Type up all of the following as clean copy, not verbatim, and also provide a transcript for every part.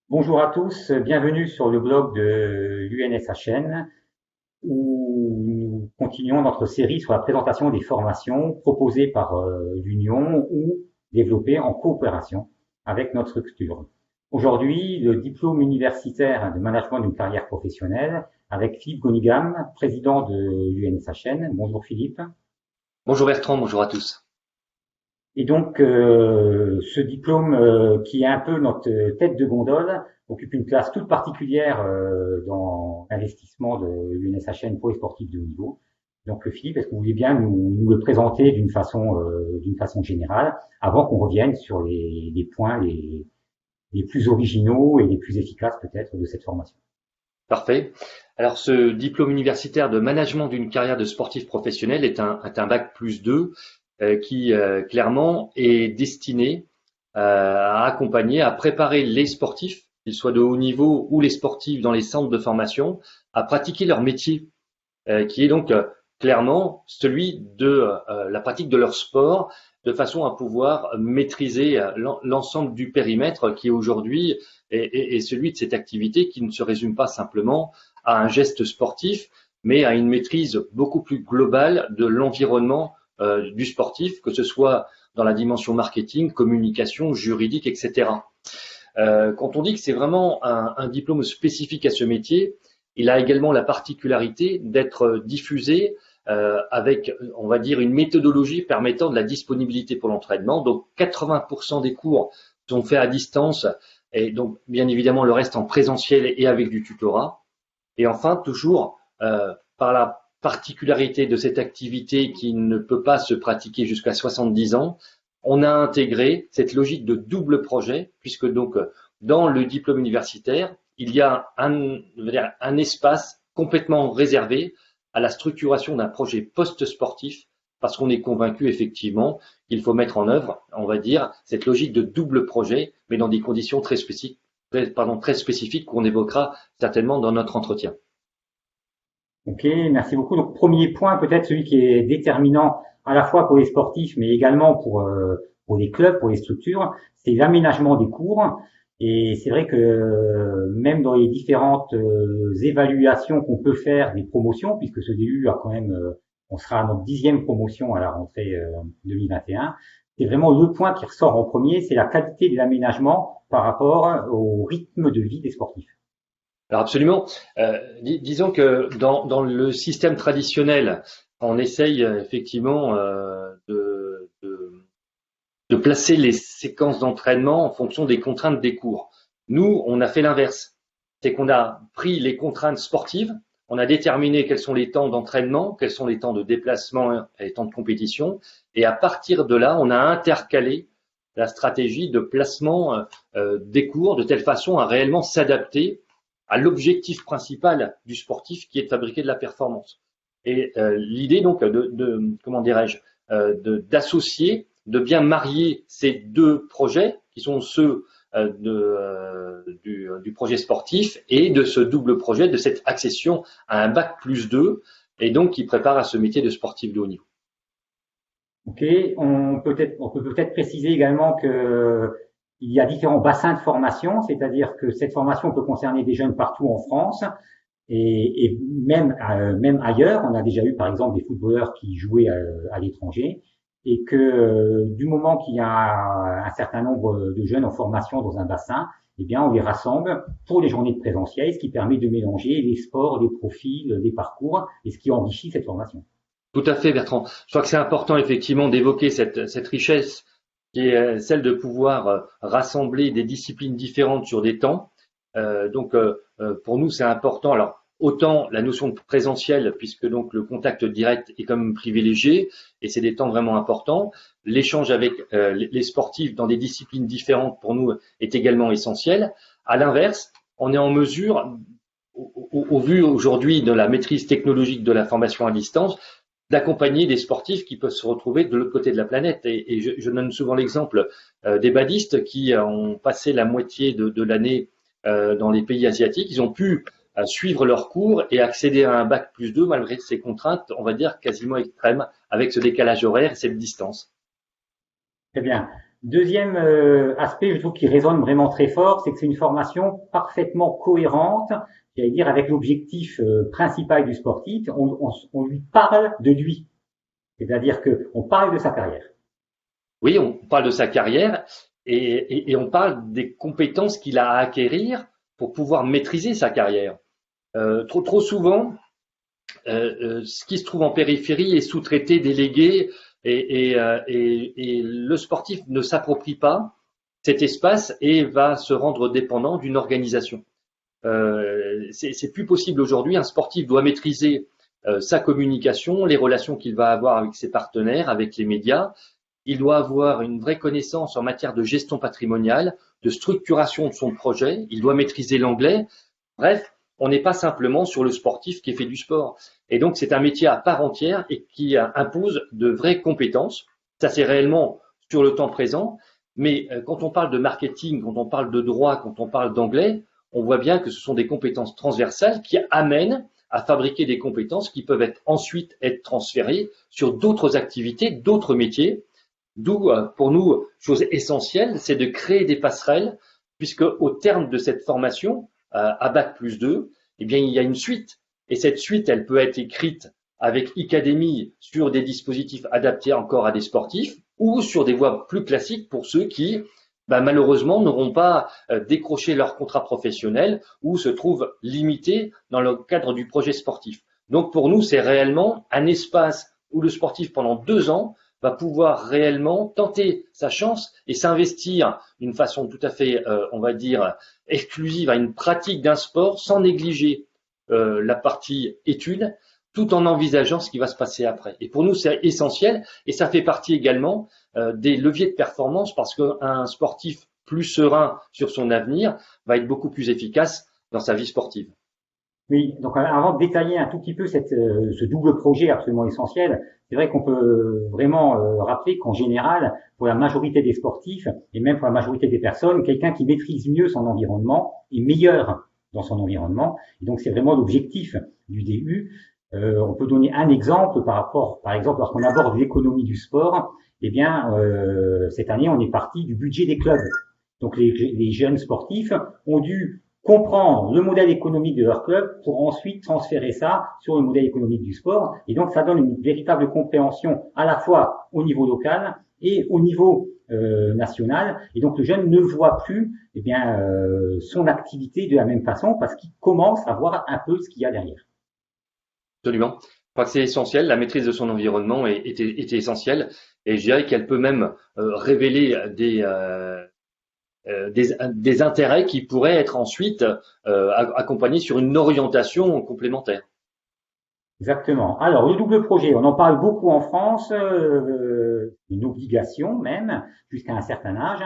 Bonjour à tous, bienvenue sur le blog de l'UNSHN où nous continuons notre série sur la présentation des formations proposées par l'Union ou développées en coopération avec notre structure. Aujourd'hui, le diplôme universitaire de management d'une carrière professionnelle avec Philippe Gonigam, président de l'UNSHN. Bonjour Philippe. Bonjour Bertrand, bonjour à tous. Et donc, ce diplôme qui est un peu notre tête de gondole occupe une place toute particulière dans l'investissement de l'UNSHN pour les sportifs de haut niveau. Donc, Philippe, est-ce que vous voulez bien nous le présenter d'une façon générale, avant qu'on revienne sur les points les plus originaux et les plus efficaces peut-être de cette formation? Parfait. Alors, ce diplôme universitaire de management d'une carrière de sportif professionnel est un bac plus 2 qui clairement est destiné à accompagner, à préparer les sportifs, qu'ils soient de haut niveau ou les sportifs dans les centres de formation, à pratiquer leur métier, qui est donc clairement celui de la pratique de leur sport, de façon à pouvoir maîtriser l'ensemble du périmètre qui aujourd'hui est celui de cette activité qui ne se résume pas simplement à un geste sportif, mais à une maîtrise beaucoup plus globale de l'environnement du sportif, que ce soit dans la dimension marketing, communication, juridique, etc. Quand on dit que c'est vraiment un diplôme spécifique à ce métier, il a également la particularité d'être diffusé avec, on va dire, une méthodologie permettant de la disponibilité pour l'entraînement. Donc, 80% des cours sont faits à distance et donc, bien évidemment, le reste en présentiel et avec du tutorat. Et enfin, toujours, par la particularité de cette activité qui ne peut pas se pratiquer jusqu'à 70 ans, on a intégré cette logique de double projet, puisque donc, dans le diplôme universitaire, il y a un espace complètement réservé à la structuration d'un projet post-sportif, parce qu'on est convaincu effectivement qu'il faut mettre en œuvre, on va dire, cette logique de double projet, mais dans des conditions très spécifiques qu'on évoquera certainement dans notre entretien. Ok, merci beaucoup. Donc, premier point, peut-être celui qui est déterminant à la fois pour les sportifs, mais également pour les clubs, pour les structures, c'est l'aménagement des cours. Et c'est vrai que même dans les différentes évaluations qu'on peut faire des promotions, puisque ce DU a quand même, on sera à notre 10e promotion à la rentrée 2021, c'est vraiment le point qui ressort en premier, c'est la qualité de l'aménagement par rapport au rythme de vie des sportifs. Alors absolument. Disons que dans le système traditionnel, on essaye effectivement de placer les séquences d'entraînement en fonction des contraintes des cours. Nous, on a fait l'inverse. C'est qu'on a pris les contraintes sportives, on a déterminé quels sont les temps d'entraînement, quels sont les temps de déplacement et les temps de compétition, et à partir de là, on a intercalé la stratégie de placement des cours de telle façon à réellement s'adapter à l'objectif principal du sportif qui est de fabriquer de la performance. Et l'idée donc comment dirais-je, d'associer, de bien marier ces deux projets qui sont ceux du projet sportif et de ce double projet, de cette accession à un bac plus 2 et donc qui prépare à ce métier de sportif de haut niveau. Ok, on peut peut-être préciser également que il y a différents bassins de formation, c'est-à-dire que cette formation peut concerner des jeunes partout en France et même ailleurs. On a déjà eu par exemple des footballeurs qui jouaient à l'étranger et que du moment qu'il y a un certain nombre de jeunes en formation dans un bassin, eh bien on les rassemble pour les journées de présentiel, ce qui permet de mélanger les sports, les profils, les parcours et ce qui enrichit cette formation. Tout à fait, Bertrand. Je crois que c'est important effectivement d'évoquer cette richesse qui est celle de pouvoir rassembler des disciplines différentes sur des temps. Pour nous, c'est important. Alors, autant la notion de présentiel, puisque donc le contact direct est quand même privilégié, et c'est des temps vraiment importants. L'échange avec les sportifs dans des disciplines différentes, pour nous, est également essentiel. À l'inverse, on est en mesure, au vu aujourd'hui de la maîtrise technologique de la formation à distance, d'accompagner des sportifs qui peuvent se retrouver de l'autre côté de la planète. Et je donne souvent l'exemple des badistes qui ont passé la moitié de l'année dans les pays asiatiques. Ils ont pu suivre leurs cours et accéder à un bac plus 2 malgré ces contraintes, on va dire, quasiment extrêmes, avec ce décalage horaire et cette distance. Très bien. Deuxième aspect, je trouve, qui résonne vraiment très fort, c'est que c'est une formation parfaitement cohérente, j'allais dire, avec l'objectif principal du sportif. On lui parle de lui, c'est-à-dire que on parle de sa carrière. Oui, on parle de sa carrière et on parle des compétences qu'il a à acquérir pour pouvoir maîtriser sa carrière. Trop souvent, ce qui se trouve en périphérie est sous-traité, délégué, et le sportif ne s'approprie pas cet espace et va se rendre dépendant d'une organisation. C'est plus possible aujourd'hui. Un sportif doit maîtriser sa communication, les relations qu'il va avoir avec ses partenaires, avec les médias. Il doit avoir une vraie connaissance en matière de gestion patrimoniale, de structuration de son projet. Il doit maîtriser l'anglais. Bref, on n'est pas simplement sur le sportif qui fait du sport. Et donc, c'est un métier à part entière et qui impose de vraies compétences. Ça, c'est réellement sur le temps présent. Mais quand on parle de marketing, quand on parle de droit, quand on parle d'anglais, on voit bien que ce sont des compétences transversales qui amènent à fabriquer des compétences qui peuvent ensuite être transférées sur d'autres activités, d'autres métiers. D'où, pour nous, chose essentielle, c'est de créer des passerelles, puisque au terme de cette formation, à Bac+2, eh bien, il y a une suite. Et cette suite, elle peut être écrite avec Icademy sur des dispositifs adaptés encore à des sportifs ou sur des voies plus classiques pour ceux qui, malheureusement, n'auront pas décroché leur contrat professionnel ou se trouvent limités dans le cadre du projet sportif. Donc, pour nous, c'est réellement un espace où le sportif, pendant 2 ans, va pouvoir réellement tenter sa chance et s'investir d'une façon tout à fait, on va dire, exclusive à une pratique d'un sport sans négliger la partie études, tout en envisageant ce qui va se passer après. Et pour nous, c'est essentiel et ça fait partie également des leviers de performance parce qu'un sportif plus serein sur son avenir va être beaucoup plus efficace dans sa vie sportive. Oui, donc avant de détailler un tout petit peu ce double projet absolument essentiel, c'est vrai qu'on peut vraiment rappeler qu'en général, pour la majorité des sportifs et même pour la majorité des personnes, quelqu'un qui maîtrise mieux son environnement est meilleur dans son environnement. Et donc c'est vraiment l'objectif du DU. On peut donner un exemple par exemple, lorsqu'on aborde l'économie du sport, eh bien cette année on est parti du budget des clubs. Donc les jeunes sportifs ont dû comprendre le modèle économique de leur club pour ensuite transférer ça sur le modèle économique du sport. Et donc, ça donne une véritable compréhension à la fois au niveau local et au niveau national. Et donc, le jeune ne voit plus son activité de la même façon parce qu'il commence à voir un peu ce qu'il y a derrière. Absolument. Je crois que c'est essentiel. La maîtrise de son environnement est essentielle. Et je dirais qu'elle peut même révéler des intérêts qui pourraient être ensuite accompagnés sur une orientation complémentaire. Exactement. Alors, le double projet, on en parle beaucoup en France, une obligation même, jusqu'à un certain âge,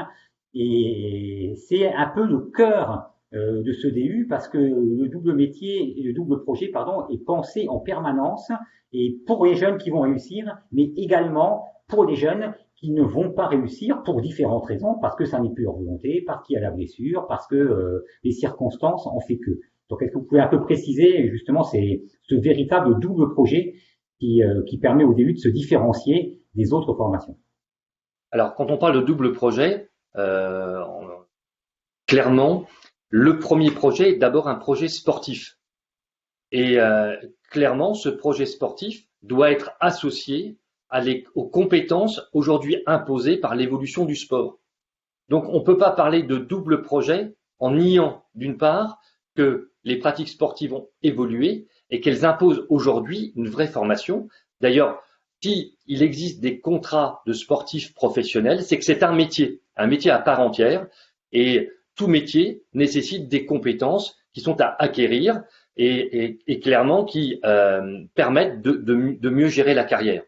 et c'est un peu le cœur de ce DU parce que le double métier, le double projet, pardon, est pensé en permanence et pour les jeunes qui vont réussir, mais également pour les jeunes qui ne vont pas réussir pour différentes raisons, parce que ça n'est plus leur volonté, parce qu'il y a la blessure, parce que les circonstances en fait que. Donc, est-ce que vous pouvez un peu préciser justement ce véritable double projet qui permet au début de se différencier des autres formations? Alors, quand on parle de double projet, clairement, le premier projet est d'abord un projet sportif. Et clairement, ce projet sportif doit être associé aux compétences aujourd'hui imposées par l'évolution du sport. Donc, on ne peut pas parler de double projet en niant, d'une part, que les pratiques sportives ont évolué et qu'elles imposent aujourd'hui une vraie formation. D'ailleurs, si il existe des contrats de sportifs professionnels, c'est que c'est un métier à part entière, et tout métier nécessite des compétences qui sont à acquérir et clairement qui permettent de mieux gérer la carrière.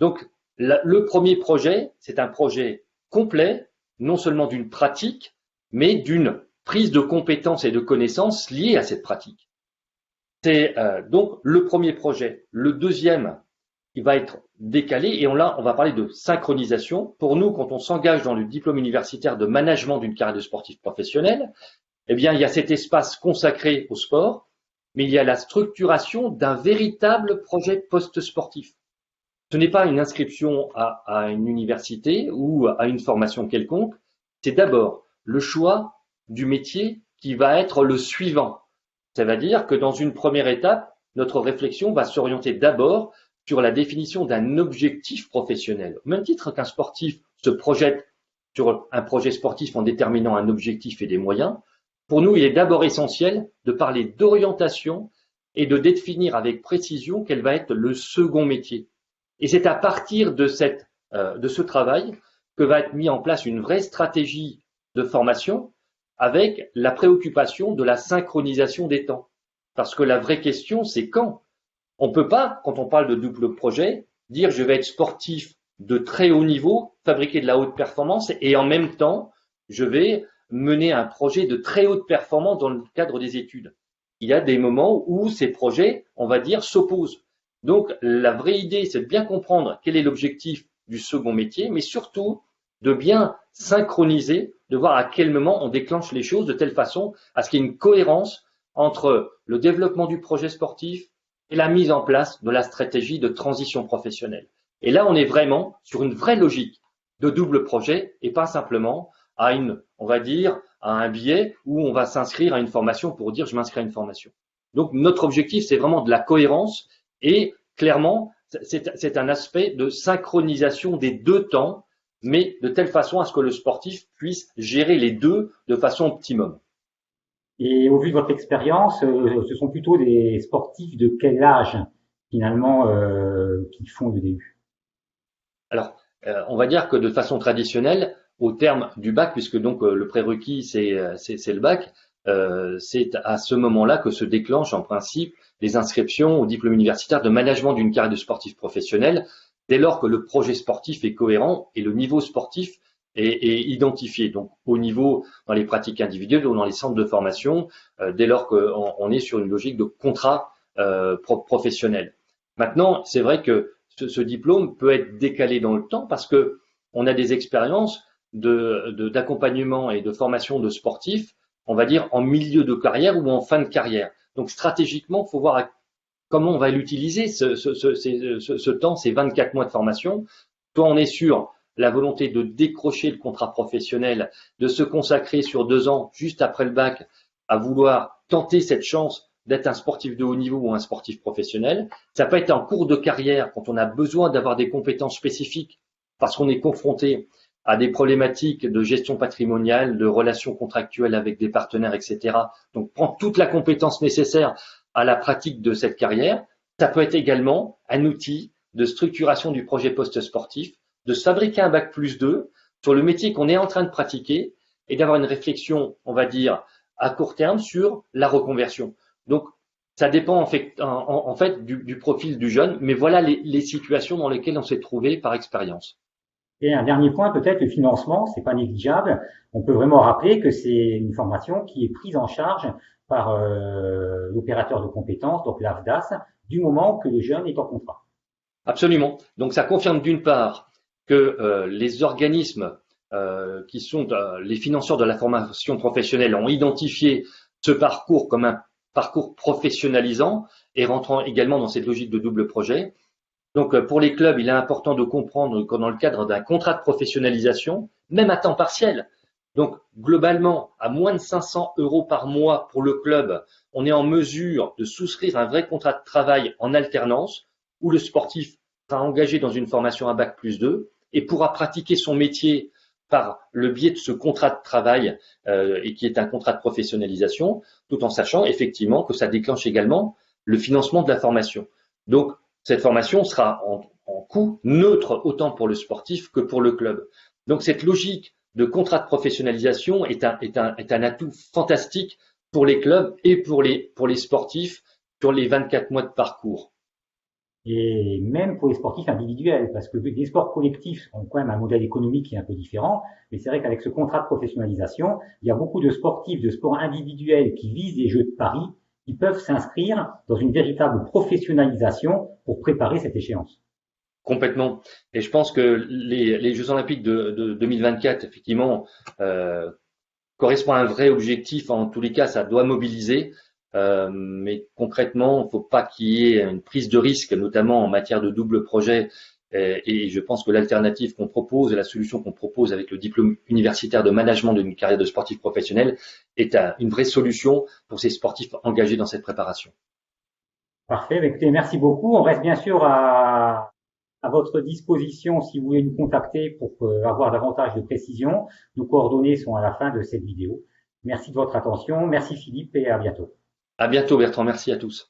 Donc, le premier projet, c'est un projet complet, non seulement d'une pratique, mais d'une prise de compétences et de connaissances liées à cette pratique. C'est donc le premier projet. Le deuxième, il va être décalé et on va parler de synchronisation. Pour nous, quand on s'engage dans le diplôme universitaire de management d'une carrière de sportif professionnel, eh bien, il y a cet espace consacré au sport, mais il y a la structuration d'un véritable projet post-sportif. ce n'est pas une inscription à une université ou à une formation quelconque, c'est d'abord le choix du métier qui va être le suivant. Ça veut dire que dans une première étape, notre réflexion va s'orienter d'abord sur la définition d'un objectif professionnel. Au même titre qu'un sportif se projette sur un projet sportif en déterminant un objectif et des moyens, pour nous, il est d'abord essentiel de parler d'orientation et de définir avec précision quel va être le second métier. Et c'est à partir de ce travail que va être mis en place une vraie stratégie de formation avec la préoccupation de la synchronisation des temps. Parce que la vraie question, c'est quand. On ne peut pas, quand on parle de double projet, dire je vais être sportif de très haut niveau, fabriquer de la haute performance et en même temps, je vais mener un projet de très haute performance dans le cadre des études. Il y a des moments où ces projets, on va dire, s'opposent. Donc, la vraie idée, c'est de bien comprendre quel est l'objectif du second métier, mais surtout de bien synchroniser, de voir à quel moment on déclenche les choses de telle façon à ce qu'il y ait une cohérence entre le développement du projet sportif et la mise en place de la stratégie de transition professionnelle. Et là, on est vraiment sur une vraie logique de double projet et pas simplement à on va dire, à un biais où on va s'inscrire à une formation pour dire je m'inscris à une formation. Donc, notre objectif, c'est vraiment de la cohérence et clairement, c'est un aspect de synchronisation des deux temps, mais de telle façon à ce que le sportif puisse gérer les deux de façon optimum. Et au vu de votre expérience, ce sont plutôt des sportifs de quel âge finalement qui font le début? Alors, on va dire que de façon traditionnelle, au terme du bac, puisque donc le prérequis c'est le bac, c'est à ce moment-là que se déclenchent en principe les inscriptions au diplôme universitaire de management d'une carrière de sportif professionnel, dès lors que le projet sportif est cohérent et le niveau sportif est identifié. Donc au niveau dans les pratiques individuelles ou dans les centres de formation, dès lors qu'on est sur une logique de contrat professionnel. Maintenant, c'est vrai que ce diplôme peut être décalé dans le temps parce que on a des expériences d'accompagnement et de formation de sportifs, on va dire en milieu de carrière ou en fin de carrière. Donc stratégiquement, il faut voir comment on va l'utiliser ce temps, ces 24 mois de formation. Soit on est sur la volonté de décrocher le contrat professionnel, de se consacrer sur 2 ans, juste après le bac, à vouloir tenter cette chance d'être un sportif de haut niveau ou un sportif professionnel. Ça peut être en cours de carrière, quand on a besoin d'avoir des compétences spécifiques, parce qu'on est confronté à des problématiques de gestion patrimoniale, de relations contractuelles avec des partenaires, etc. Donc, prendre toute la compétence nécessaire à la pratique de cette carrière. Ça peut être également un outil de structuration du projet post-sportif, de se fabriquer un bac+2 sur le métier qu'on est en train de pratiquer et d'avoir une réflexion, on va dire, à court terme sur la reconversion. Donc, ça dépend en fait du profil du jeune, mais voilà les situations dans lesquelles on s'est trouvé par expérience. Et un dernier point, peut-être le financement, c'est pas négligeable. On peut vraiment rappeler que c'est une formation qui est prise en charge par l'opérateur de compétences, donc l'AFDAS, du moment que le jeune est en contrat. Absolument. Donc ça confirme d'une part que les organismes qui sont les financeurs de la formation professionnelle ont identifié ce parcours comme un parcours professionnalisant et rentrant également dans cette logique de double projet. Donc pour les clubs, il est important de comprendre que dans le cadre d'un contrat de professionnalisation, même à temps partiel, donc globalement à moins de 500 € par mois pour le club, on est en mesure de souscrire un vrai contrat de travail en alternance où le sportif sera engagé dans une formation à bac+2 et pourra pratiquer son métier par le biais de ce contrat de travail et qui est un contrat de professionnalisation, tout en sachant effectivement que ça déclenche également le financement de la formation. Donc cette formation sera en coût neutre autant pour le sportif que pour le club. Donc cette logique de contrat de professionnalisation est un atout fantastique pour les clubs et pour les sportifs sur les 24 mois de parcours. Et même pour les sportifs individuels, parce que les sports collectifs ont quand même un modèle économique qui est un peu différent, mais c'est vrai qu'avec ce contrat de professionnalisation, il y a beaucoup de sportifs de sport individuels qui visent les Jeux de Paris, qui peuvent s'inscrire dans une véritable professionnalisation pour préparer cette échéance. Complètement. Et je pense que les Jeux Olympiques de 2024, effectivement, correspond à un vrai objectif. En tous les cas, ça doit mobiliser. Mais concrètement, il ne faut pas qu'il y ait une prise de risque, notamment en matière de double projet, Et je pense que l'alternative qu'on propose et la solution qu'on propose avec le diplôme universitaire de management d'une carrière de sportif professionnel est une vraie solution pour ces sportifs engagés dans cette préparation. Parfait. Écoutez, merci beaucoup. On reste bien sûr à votre disposition si vous voulez nous contacter pour avoir davantage de précisions. Nos coordonnées sont à la fin de cette vidéo. Merci de votre attention. Merci Philippe et à bientôt. À bientôt Bertrand. Merci à tous.